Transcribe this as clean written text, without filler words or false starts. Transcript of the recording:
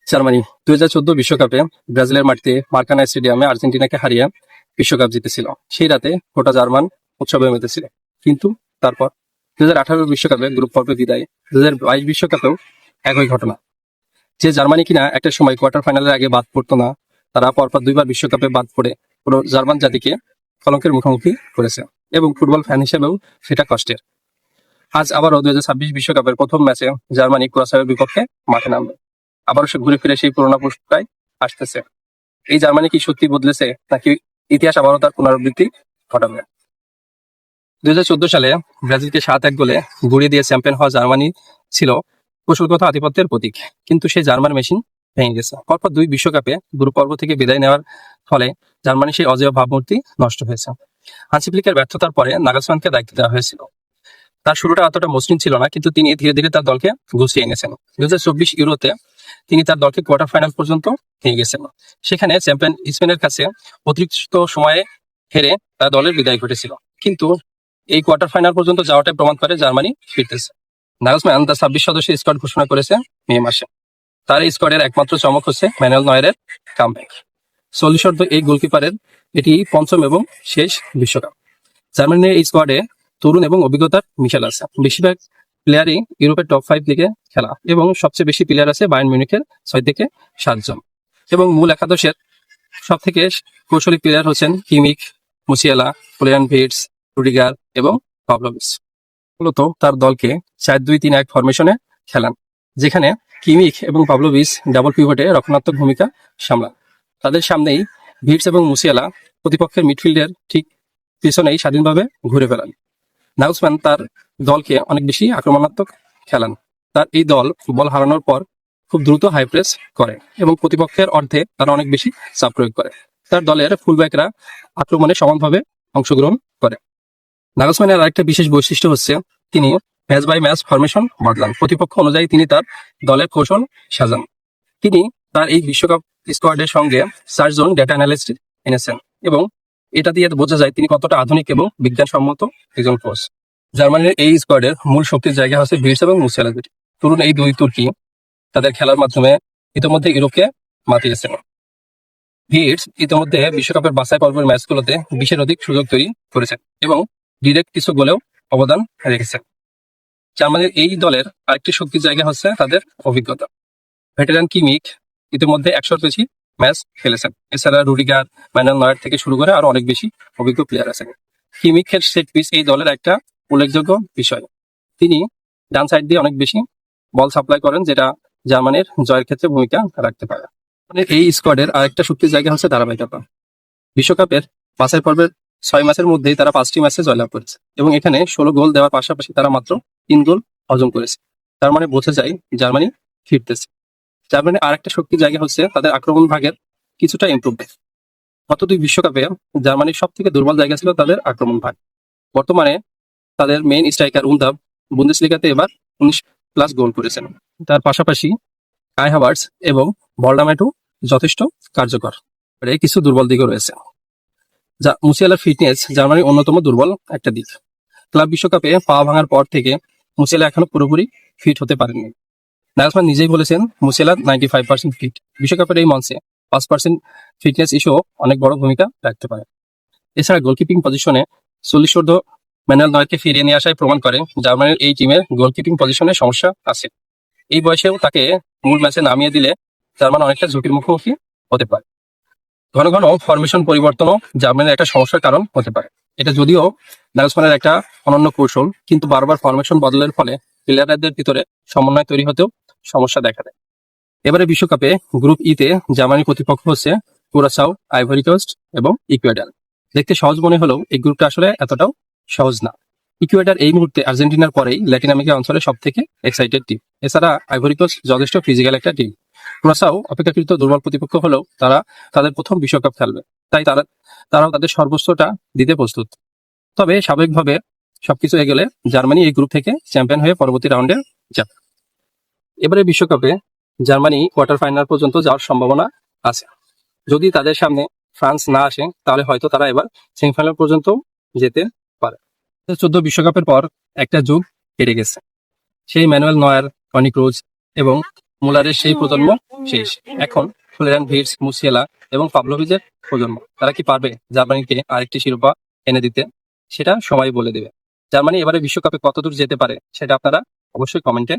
Germany 2014 বিশ্বকাপে ব্রাজিলের মাটিতে মার্কানা স্টেডিয়ামে আর্জেন্টিনাকে হারিয়ে বিশ্বকাপ জিতেছিল। সেই রাতে গোটা জার্মান উৎসবে মেতেছিল। কিন্তু তারপর 2018 বিশ্বকাপে গ্রুপ পর্বে বিদায়, 2022 বিশ্বকাপেও একই ঘটনা। যে জার্মানি কিনা একটা সময় কোয়ার্টার ফাইনালের আগে বাদ পড়তো না, তারা পরপর দুইবার বিশ্বকাপে বাদ পড়ে পুরো জার্মান জাতিকে কলঙ্কের মুখোমুখি করেছে, এবং ফুটবল ফ্যান হিসেবেও সেটা কষ্টের। আজ আবারও 2026 বিশ্বকাপের প্রথম ম্যাচে জার্মানি ক্রোয়েশিয়ার বিপক্ষে মাঠে নামবে। আবারও সে ঘুরে ফিরে সেই পুরোনো প্রশ্নটাই আসতেছে, এই জার্মানি কি সত্যি বদলেছে, নাকি ইতিহাস আবারও তার পুনরাবৃত্তি ঘটাবে? 2014 সালে ব্রাজিলকে 7-1 গোলে গুড়িয়ে দিয়ে চ্যাম্পিয়ন হওয়া জার্মানি ছিল কৌশলগত আধিপত্যের প্রতীক। কিন্তু সেই জার্মান মেশিন ভেঙে গেছে। পরপর দুই বিশ্বকাপে গ্রুপ পর্ব থেকে বিদায় নেওয়ার ফলে জার্মানি সেই অজেয় ভাবমূর্তি নষ্ট হয়েছে। হান্সি ফ্লিকের ব্যর্থতার পরে নাগলসম্যানকে দায়িত্ব দেওয়া হয়েছিল। তার শুরুটা অতটা মসৃণ ছিল না, কিন্তু তিনি ধীরে ধীরে তার দলকে গুছিয়ে এনেছেন। 2024 ইউরোতে তিনি তার দলকে কোয়ার্টার ফাইনাল পর্যন্ত নিয়ে গেছেন। সেখানে চ্যাম্পিয়ন স্পেনের কাছে অতিরিক্ত সময়ে হেরে তার দলের বিদায় ঘটেছিল। কিন্তু এই কোয়ার্টার ফাইনাল পর্যন্ত যাওয়াটাই প্রমাণ করে জার্মানি ফিরতেছে। নাগলসম্যান তার 26 সদস্যের স্কোয়াড ঘোষণা করেছে মে মাসে। তার এই স্কোয়াডের একমাত্র চমক হচ্ছে ম্যানুয়েল নয়েরের কামব্যাক। 40 এই গোলকিপারের এটি পঞ্চম এবং শেষ বিশ্বকাপ। জার্মানির এই স্কোয়াডে তরুণ এবং অভিজ্ঞতার মিশেল আছে। বেশিরভাগ প্লেয়ারই ইউরোপের টপ 5 লিগে খেলা, এবং সবচেয়ে বেশি প্লেয়ার আছে বায়ার্ন মিউনিখের 6 থেকে 7 জন। এবং মূল একাদশের সব থেকে কৌশলী প্লেয়ার হচ্ছেন কিমিক, মুসিয়ালা, ফ্লোরিয়ান ভির্টস, রুডিগার এবং পাভলোভিচ। মূলত তার দলকে 4-2-3-1 ফরমেশনে খেলান, যেখানে কিমিক এবং পাভলোভিচ ডাবল পিভটে রক্ষণাত্মক ভূমিকা সামলান। তাদের সামনেই ভির্টস এবং মুসিয়ালা প্রতিপক্ষের মিডফিল্ডের ঠিক পিছনেই স্বাধীনভাবে ঘুরে ফেলান। নাগলসম্যান তার দলকে অনেক বেশি আক্রমণাত্মক খেলান। তার এই দল বল হারানোর পর খুব দ্রুত হাই প্রেস করে এবং প্রতিপক্ষের অর্ধে তারা অনেক বেশি চাপ প্রয়োগ করে। তার দলের ফুলব্যাকরা আক্রমণে সমানভাবে অংশগ্রহণ করে। নাগলসম্যানের আরেকটা বিশেষ বৈশিষ্ট্য হচ্ছে তিনি ম্যাচ বাই ম্যাচ ফরমেশন বদলান। প্রতিপক্ষ অনুযায়ী তিনি তার দলের কৌশল সাজান। তিনি তার এই বিশ্বকাপ স্কোয়াডের সঙ্গে 4 জন ডেটা অ্যানালিস্ট এনেছেন, এবং এটা দিয়ে বোঝা যায় তিনি কতটা আধুনিক এবং বিজ্ঞানসম্মত একজন কোচ। জার্মানির এই স্কোয়াডের মূল শক্তির জায়গা হচ্ছে ভির্টস এবং মুসিয়ালা দুটি। তরুণ এই দুই তুর্কি তাদের খেলার মাধ্যমে ইতিমধ্যে ইউরোপকে মাতিয়েছেন। ভির্টস ইতিমধ্যে বিশ্বকাপের বাছাই পর্বের ম্যাচগুলোতে 20-এর অধিক সুযোগ তৈরি করেছেন এবং ডিরেক্ট কিছু গোলেও অবদান রেখেছেন। জার্মানির এই দলের আরেকটি শক্তির জায়গা হচ্ছে তাদের অভিজ্ঞতা। ভেটেরান কিমিক ইতিমধ্যে 100-র বেশি ম্যাচ খেলেছেন। এছাড়া রুডিগার, ম্যানুয়েল নয়ের থেকে শুরু করে আরো অনেক বেশি অভিজ্ঞ প্লেয়ার আছেন। কিমিকের সেট পিস এই দলের একটা উল্লেখযোগ্য বিষয়। তিনি ডান সাইড দিয়ে অনেক বেশি বল সাপ্লাই করেন, যেটা জার্মানির জয়ের ক্ষেত্রে ভূমিকা রাখতে পারে। এই স্কোয়াডের আরেকটা শক্তির জায়গা হচ্ছে ধারাবাহিকতা। বিশ্বকাপের বাছাই পর্বের 6 ম্যাচের মধ্যেই তারা 5টি ম্যাচে জয়লাভ করেছে, এবং এখানে 16 গোল দেওয়ার পাশাপাশি তারা মাত্র 3 গোল হজম করেছে। তার মানে বোঝা যায় জার্মানি ফিরতেছে। জার্মানির আরেকটা শক্তির জায়গা হচ্ছে তাদের আক্রমণ ভাগের কিছুটা ইমপ্রুভমেন্ট। গত 2 বিশ্বকাপে জার্মানির সব থেকে দুর্বল জায়গা ছিল তাদের আক্রমণ ভাগ। বর্তমানে তাদের মেইন স্ট্রাইকার উনদাব বুন্দেসলিগাতে এবার 19+ গোল করেছেন। তার পাশাপাশি কাই হাভার্টস এবং বলডামেটও যথেষ্ট কার্যকর। এর কিছু দুর্বল দিকও রয়েছে। যা মুসিয়ালার ফিটনেস জার্মানির অন্যতম দুর্বল একটা দিক। ক্লাব বিশ্বকাপে পা ভাঙার পর থেকে মুসিয়ালা এখনো পুরোপুরি ফিট হতে পারেননি। নাগলসম্যান নিজেই বলেছেন মুসিয়ালা 95% ফিট। বিশ্বকাপের এই মঞ্চে 5% ফিটনেস ইস্যু অনেক বড় ভূমিকা রাখতে পারে। এছাড়া গোলকিপিং পজিশনে 40 ম্যানুয়েল নয়েরকে ফিরিয়ে নিয়ে আসায় প্রমাণ করে জার্মানির এই টিমের গোলকিপিং পজিশনে সমস্যা আছে। এই বয়সেও তাকে মূল ম্যাচে নামিয়ে দিলে জার্মান অনেকটা ঝুঁকির মুখোমুখি হতে পারে। ঘন ঘন ফরমেশন পরিবর্তনও জার্মানির একটা সমস্যার কারণ হতে পারে। এটা যদিও নাগলসম্যানের একটা অনন্য কৌশল, কিন্তু বারবার ফরমেশন বদলের ফলে প্লেয়ারদের ভিতরে সমন্বয় তৈরি হতেও সমস্যা দেখা দেয়। এবারে বিশ্বকাপে গ্রুপ ইতে জার্মানির প্রতিপক্ষ হচ্ছে কুরাসাও, আইভরি কোস্ট এবং ইকুয়েডর। দেখতে সহজ মনে হলেও এই গ্রুপটা আসলে এতটাও সহজ না। ইকুয়েডর এই মুহূর্তে আর্জেন্টিনার পরেই ল্যাটিন আমেরিকা অঞ্চলের সব থেকে এক্সাইটেড টিম। এছাড়া আইভরি কোস্ট যথেষ্ট ফিজিক্যাল একটা টিম। কুরাসাও অপেক্ষাকৃত দুর্বল প্রতিপক্ষ হলেও তারা তাদের প্রথম বিশ্বকাপ খেলবে, তাই তারাও তাদের সর্বোচ্চটা দিতে প্রস্তুত। তবে স্বাভাবিকভাবে সবকিছু এগোলে জার্মানি এই গ্রুপ থেকে চ্যাম্পিয়ন হয়ে পরবর্তী রাউন্ডে যাবে। এবারে বিশ্বকাপে জার্মানি কোয়ার্টার ফাইনাল পর্যন্ত যাওয়ার সম্ভাবনা আছে। যদি তাদের সামনে ফ্রান্স না আসে, তাহলে হয়তো তারা এবার সেমিফাইনাল পর্যন্ত যেতে পারে। 2014 বিশ্বকাপের পর একটা যুগ কেটে গেছে। সেই ম্যানুয়েল নয়ার, টনি ক্রুজ এবং মুলারের সেই প্রজন্ম শেষ। এখন ফ্লোরিয়ান ভির্টজ, মুসিয়েলা এবং পাভলোভিচের প্রজন্ম, তারা কি পারবে জার্মানিকে আরেকটি শিরোপা এনে দিতে? সেটা সময় বলে দেবে। জার্মানি এবারে বিশ্বকাপে কতদূর যেতে পারে সেটা আপনারা অবশ্যই কমেন্টে